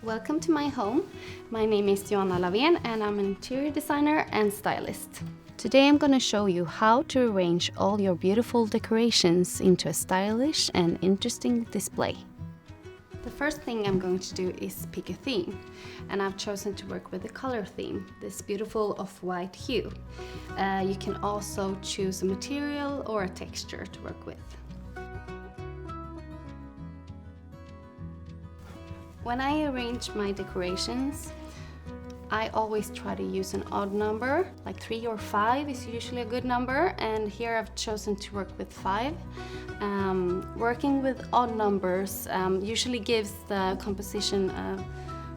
Welcome to my home. My name is Joanna Lavén and I'm an interior designer and stylist. Today I'm going to show you how to arrange all your beautiful decorations into a stylish and interesting display. The first thing I'm going to do is pick a theme, and I've chosen to work with the color theme, this beautiful off-white hue. You can also choose a material or a texture to work with. When I arrange my decorations, I always try to use an odd number, like 3 or 5 is usually a good number, and here I've chosen to work with 5. Working with odd numbers usually gives the composition a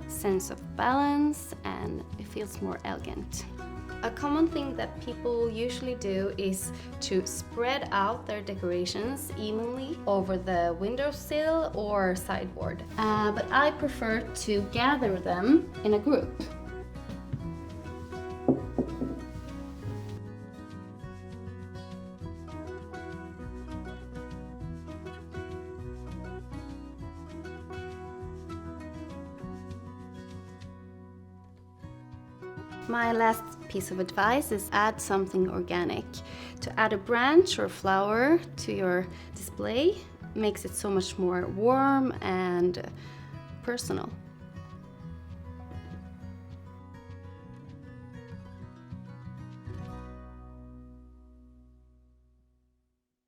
sense of balance and it feels more elegant. A common thing that people usually do is to spread out their decorations evenly over the windowsill or sideboard, but I prefer to gather them in a group. My last piece of advice is add something organic. To add a branch or flower to your display makes it so much more warm and personal.